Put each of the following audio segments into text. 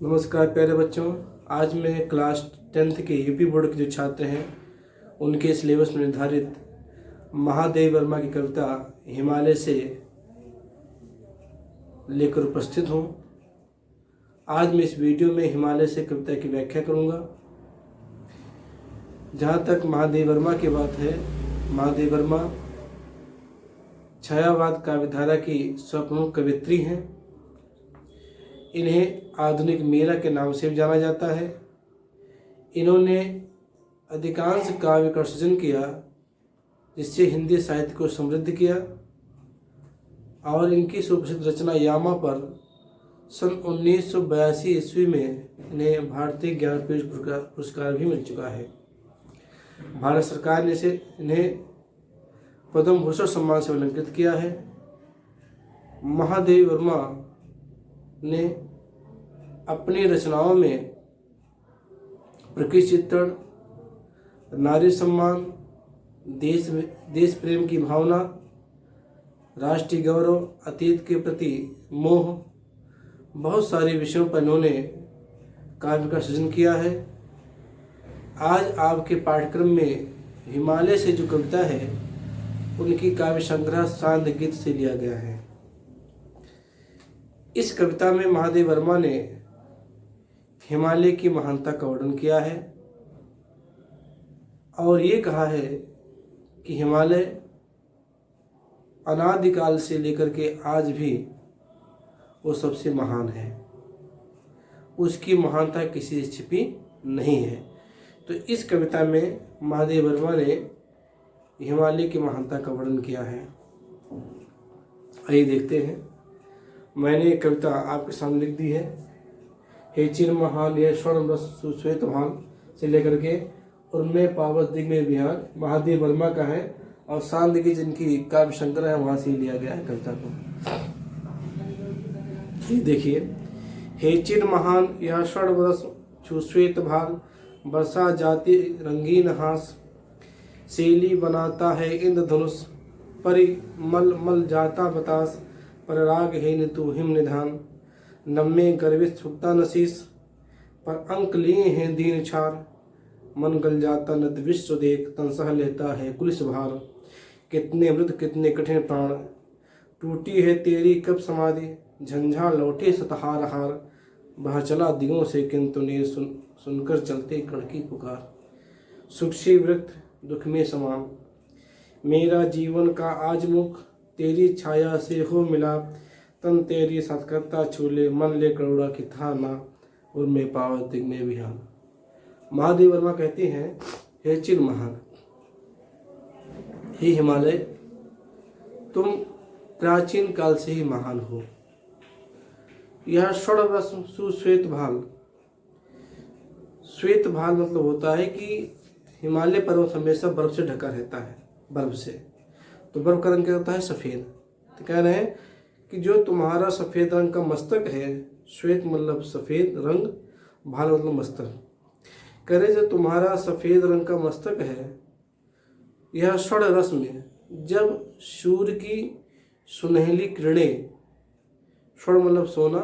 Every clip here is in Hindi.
नमस्कार प्यारे बच्चों। आज मैं क्लास 10th के यूपी बोर्ड के जो छात्र हैं उनके सिलेबस में निर्धारित महादेव वर्मा की कविता हिमालय से लेकर उपस्थित हूँ। आज मैं इस वीडियो में हिमालय से कविता की व्याख्या करूँगा। जहाँ तक महादेव वर्मा की बात है, महादेव वर्मा छायावाद काव्यधारा की स्वप्रमुख कवियत्री हैं। इन्हें आधुनिक मीरा के नाम से भी जाना जाता है। इन्होंने अधिकांश काव्य का सृजन किया जिससे हिंदी साहित्य को समृद्ध किया और इनकी सुप्रसिद्ध रचना यामा पर सन 1982 ईस्वी में इन्हें भारतीय ज्ञानपीठ पुरस्कार भी मिल चुका है। भारत सरकार ने इन्हें पद्म भूषण सम्मान से अलंकृत किया है। महादेव वर्मा ने अपनी रचनाओं में प्रकृति चित्रण, नारी सम्मान, देश प्रेम की भावना, राष्ट्रीय गौरव, अतीत के प्रति मोह, बहुत सारे विषयों पर इन्होंने काव्य का सृजन किया है। आज आपके पाठ्यक्रम में हिमालय से जो कविता है उनकी काव्य संग्रह सांद गीत से लिया गया है। इस कविता में महादेव वर्मा ने हिमालय की महानता का वर्णन किया है और ये कहा है कि हिमालय अनादिकाल से लेकर के आज भी वो सबसे महान है, उसकी महानता किसी से छिपी नहीं है। तो इस कविता में महादेव वर्मा ने हिमालय की महानता का वर्णन किया है। आइए देखते हैं। मैंने कविता आपके सामने लिख दी है। हे चिर महान यह स्वर्ण सुश्वेत भान से लेकर के उनमें पावस दिग्मय विहार महादेव वर्मा का है और सांद की जिनकी काव्य संग्रह है वहां से लिया गया है कविता को। ये देखिए, हे चिर महान यह स्वर्ण सुश्वेत भान वर्षा जाति रंगीन हास शैली बनाता है इंद्रधनुष परिमल मल जाता बतास पर राग है तू हिम निधान नम्मे गर्वित सुक्ता नशीस पर अंक लिए हैं दीन छार मन गल जाता नद विश्व देख तनसह लेता है कुलिस भार कितने मृद कितने कठिन प्राण टूटी है तेरी कब समाधि झंझा लौटे सतहार हार बह चला दिगों से किंतु ने सुनकर चलते कड़की पुकार सुख से विरक्त दुख में समान मेरा जीवन का आज मुख तेरी छाया से हो मिला तन तेरी सत्कर्ता छूले मन ले करोड़ा की था ना और मैं पावत दिग में विहान। महादेव वर्मा कहते हैं, हे चिर महान, हे हिमालय, तुम प्राचीन काल से ही महान हो। यह स्वर्ण सुश्वेत भाल, श्वेत भाल मतलब होता है कि हिमालय पर्वत हमेशा बर्फ से ढका रहता है। बर्फ से तो बर्फ का रंग क्या होता है? सफ़ेद। तो कह रहे हैं कि जो तुम्हारा सफ़ेद रंग का मस्तक है, श्वेत मतलब सफ़ेद रंग, भाल मतलब मस्तक, कह रहे जो तुम्हारा सफ़ेद रंग का मस्तक है यह स्वर्ण रस में जब सूर्य की सुनहली किरणें, स्वर्ण मतलब सोना,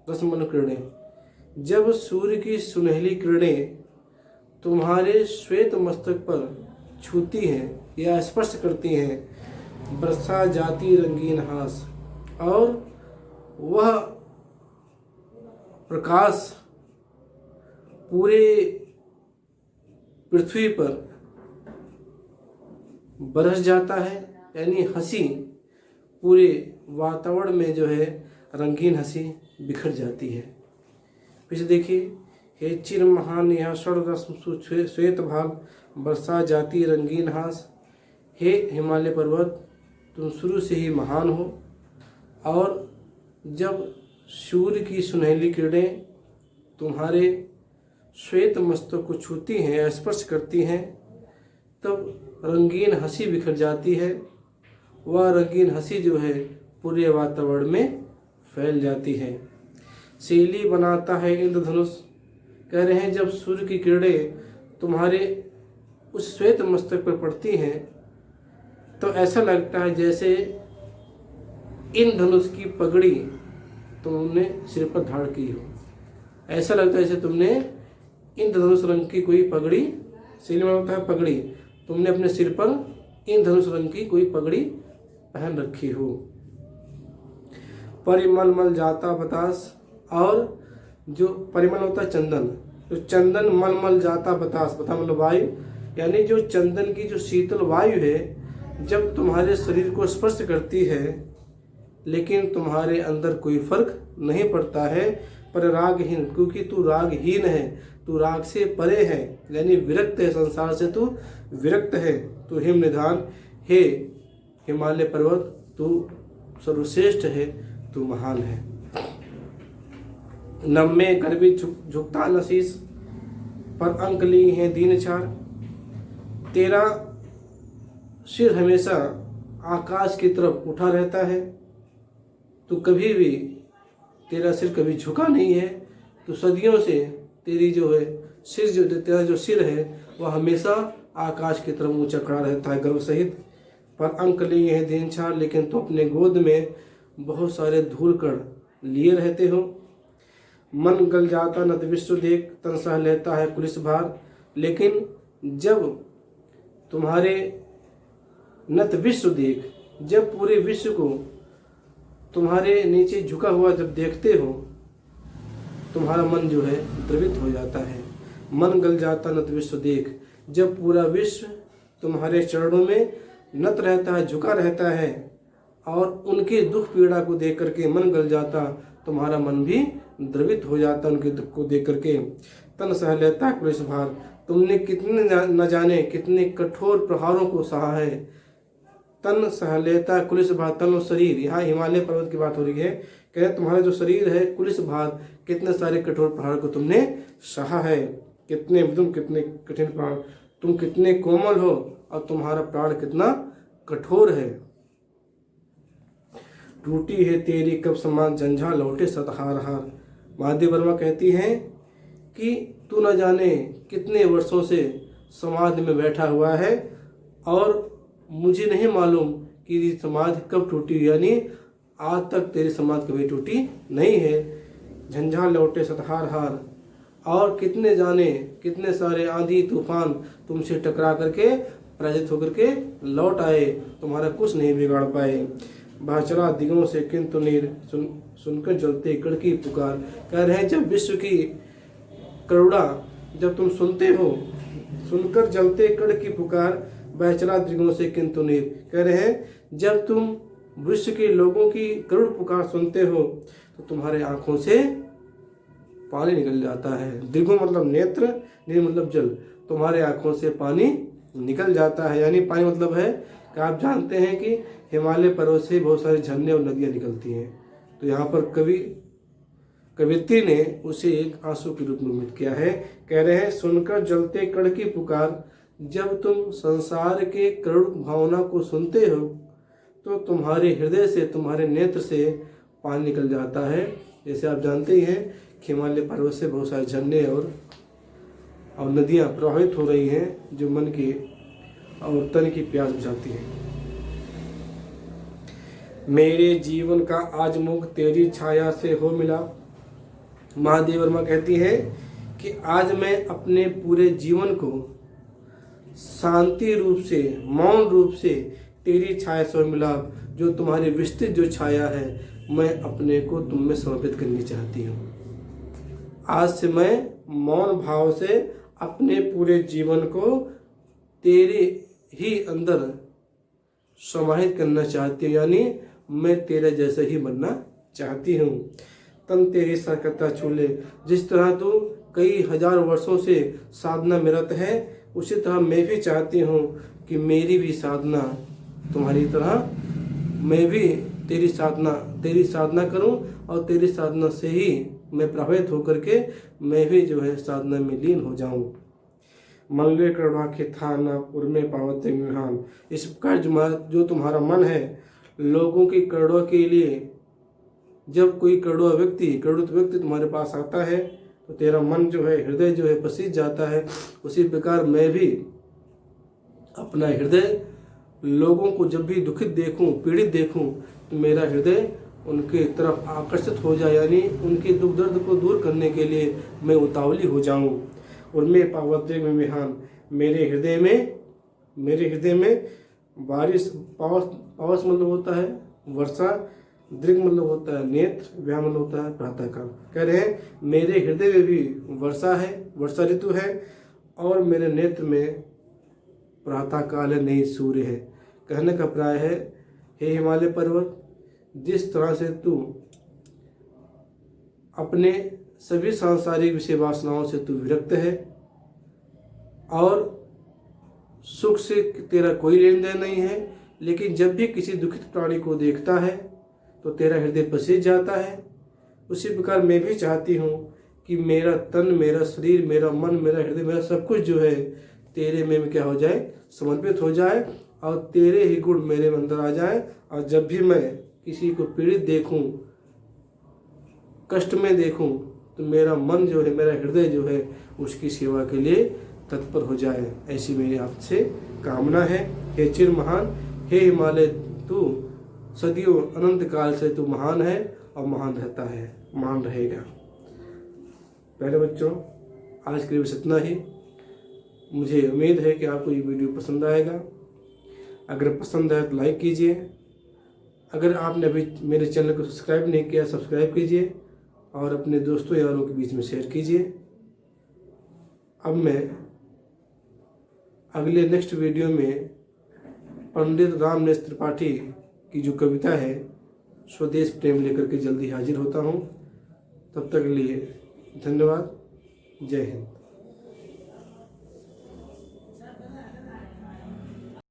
रस मतलब किरणें, जब सूर्य की सुनहली किरणें तुम्हारे श्वेत मस्तक पर छूती हैं या स्पर्श करती हैं, वर्षा जाती रंगीन हास, और वह प्रकाश पूरे पृथ्वी पर बरस जाता है, यानी हंसी पूरे वातावरण में जो है रंगीन हंसी बिखर जाती है। फिर देखिए, हे चिर महान यहाँ स्वर्ण रस श्वेत भाल वर्षा जाती रंगीन हास। हे हिमालय पर्वत, तुम शुरू से ही महान हो और जब सूर्य की सुनहली किरणें तुम्हारे श्वेत मस्तक को छूती हैं, स्पर्श करती हैं, तब रंगीन हंसी बिखर जाती है। वह रंगीन हंसी जो है पूरे वातावरण में फैल जाती है। शैली बनाता है इंद्रधनुष, कह रहे हैं जब सूर्य की किरणें तुम्हारे उस श्वेत मस्तक पर पड़ती हैं तो ऐसा लगता है जैसे इन धनुष की पगड़ी तुमने सिर पर धारण की हो। ऐसा लगता है जैसे तुमने इंद्रधनुष रंग की कोई पगड़ी, शैली में होता है पगड़ी, तुमने अपने सिर पर इंद्रधनुष रंग की कोई पगड़ी पहन रखी हो। परिमल मल जाता बतास, और जो परिमल होता है चंदन, तो चंदन मल मल जाता बतास, बता मतलब वायु, यानी जो चंदन की जो शीतल वायु है जब तुम्हारे शरीर को स्पर्श करती है लेकिन तुम्हारे अंदर कोई फर्क नहीं पड़ता है, पर रागहीन, क्योंकि तू रागहीन है, तू राग से परे है, यानी विरक्त है, संसार से तू विरक्त है। तू हिम निधान, हे हिमालय पर्वत, तू सर्वश्रेष्ठ है, तू महान है। नम्मे गर्भी झुकता नशीस, पर अंक ली है दीन चार। तेरा सिर हमेशा आकाश की तरफ उठा रहता है, तू कभी भी, तेरा सिर कभी झुका नहीं है, तो सदियों से तेरी जो है सिर, जो तेरा जो सिर है वह हमेशा आकाश की तरफ ऊंचा खड़ा रहता है गर्व सहित। पर अंक लिए है दिन छाड़, लेकिन तू अपने गोद में बहुत सारे धूल कण लिए रहते हो। मन गल जाता नत विश्व देख, तन सह लेता है कुलिस भार। लेकिन जब तुम्हारे नत विश्व देख, जब पूरे विश्व को तुम्हारे नीचे झुका हुआ जब देखते हो, तुम्हारा मन जो है द्रवित हो जाता है। मन गल जाता नत विश्व देख, जब पूरा विश्व तुम्हारे चरणों में नत रहता है, झुका रहता है, और उनके दुख पीड़ा को देख करके मन गल जाता, तुम्हारा मन भी द्रवित हो जाता उनके दुख को देख करके। तन सह लेता है क्लेश भार, तुमने कितने न जाने कितने कठोर प्रहारों को सहा है। तन सह लेता है कुलिस भार, तन और शरीर, यहाँ हिमालय पर्वत की बात हो रही है, कह रहे तुम्हारा जो शरीर है कुलिस भार, कितने सारे कठोर प्रहार को तुमने सहा है। कितने तुम कितने कठिन प्राण, तुम कितने कोमल हो और तुम्हारा प्राण कितना कठोर है। टूटी है तेरी कब समान झंझा, लौटे सतहार हार। महादेव वर्मा कहती हैं कि तू न जाने कितने वर्षों से समाधि में बैठा हुआ है और मुझे नहीं मालूम कि समाधि कब टूटी, यानी आज तक तेरी समाधि कभी टूटी नहीं है। झंझा लौटे सतहार हार, और कितने जाने कितने सारे आंधी तूफान तुमसे टकरा करके पराजित होकर के लौट आए, तुम्हारा कुछ नहीं बिगाड़ पाए। बाचरा दिगों से किंतु नीर, सुनकर जलते कड़ की पुकार। कह रहे हैं जब विश्व की करुणा जब तुम सुनते हो, सुनकर जलते कड़ की पुकार, बहचरा दिगों से किंतु नीर। कह रहे हैं जब तुम विश्व के लोगों की करुण पुकार सुनते हो तो तुम्हारे आंखों से पानी निकल जाता है। दिगों मतलब नेत्र, नीर मतलब जल, तुम्हारे आंखों से पानी निकल जाता है। यानी पानी मतलब है कि आप जानते हैं कि हिमालय पर्वत से बहुत सारे झरने और नदियां निकलती हैं, तो यहाँ पर कवित्री ने उसे एक आंसू के रूप में उम्मीद किया है। कह रहे हैं सुनकर जलते कड़ की पुकार, जब तुम संसार के करुण भावना को सुनते हो तो तुम्हारे हृदय से, तुम्हारे नेत्र से पानी निकल जाता है। जैसे आप जानते ही हैं हिमालय पर्वत से बहुत सारे झरने और नदियां प्रवाहित हो रही हैं जो मन की और तन की प्यास बुझाती हैं। मेरे जीवन का आज मुख तेरी छाया से हो मिला। महादेव वर्मा कहती है कि आज मैं अपने पूरे जीवन को शांति रूप से, मौन रूप से तेरी छाया से मिला। जो तुम्हारी विस्तृत जो छाया है, मैं अपने को तुम में समर्पित करनी चाहती हूँ। आज से मैं मौन भाव से अपने पूरे जीवन को तेरे ही अंदर समाहित करना चाहती हूँ, यानी मैं तेरे जैसे ही बनना चाहती हूँ। तन तेरी सरकता छूले, जिस तरह तू कई हजार वर्षों से साधना में रत है, उसी तरह मैं भी चाहती हूँ कि मेरी भी साधना तुम्हारी तरह, मैं भी तेरी साधना करूँ और तेरी साधना से ही मैं प्रभावित होकर के मैं भी जो है साधना में लीन हो जाऊँ। मल्ले करुणा के थाना उर्मे पावते विहान। इस प्रकार जो तुम्हारा मन है लोगों की करुणा के लिए, जब कोई करुणित व्यक्ति तुम्हारे पास आता है तो तेरा मन जो है, हृदय जो है पसीज जाता है। उसी प्रकार मैं भी अपना हृदय लोगों को जब भी दुखित देखूं, पीड़ित देखूं, तो मेरा हृदय उनके तरफ आकर्षित हो जाए, यानी उनके दुख दर्द को दूर करने के लिए मैं उतावली हो जाऊं। और मैं पावद्वेग में विहान, मेरे हृदय में बारिश, पावस मतलब होता है वर्षा, दृग मतलब होता है नेत्र, व्याह मतलब होता है प्रातःकाल। कह रहे हैं मेरे हृदय में भी वर्षा है, वर्षा ऋतु है, और मेरे नेत्र में प्रातःकाल है, नई सूर्य है। कहने का प्राय है, हे हिमालय पर्वत, जिस तरह से तू अपने सभी सांसारिक विषय वासनाओं से तू विरक्त है और सुख से तेरा कोई लेन देन नहीं है, लेकिन जब भी किसी दुखित प्राणी को देखता है तो तेरा हृदय पसीज जाता है, उसी प्रकार मैं भी चाहती हूँ कि मेरा तन, मेरा शरीर, मेरा मन, मेरा हृदय, मेरा सब कुछ जो है तेरे में क्या हो जाए, समर्पित हो जाए, और तेरे ही गुण मेरे अंदर आ जाए। और जब भी मैं किसी को पीड़ित देखूं, कष्ट में देखूं, तो मेरा मन जो है, मेरा हृदय जो है, उसकी सेवा के लिए तत्पर हो जाए। ऐसी मेरी आपसे कामना है। हे चिर महान, हे हिमालय, तू सदियों अनंत काल से तू महान है और महान रहता है, महान रहेगा। पहले बच्चों, आज के लिए बस इतना ही। मुझे उम्मीद है कि आपको ये वीडियो पसंद आएगा। अगर पसंद आए तो लाइक कीजिए। अगर आपने अभी मेरे चैनल को सब्सक्राइब नहीं किया, सब्सक्राइब कीजिए और अपने दोस्तों यारों के बीच में शेयर कीजिए। अब मैं अगले नेक्स्ट वीडियो में पंडित रामनेस त्रिपाठी की जो कविता है स्वदेश प्रेम लेकर के जल्दी हाजिर होता हूँ। तब तक के लिए धन्यवाद। जय हिंद।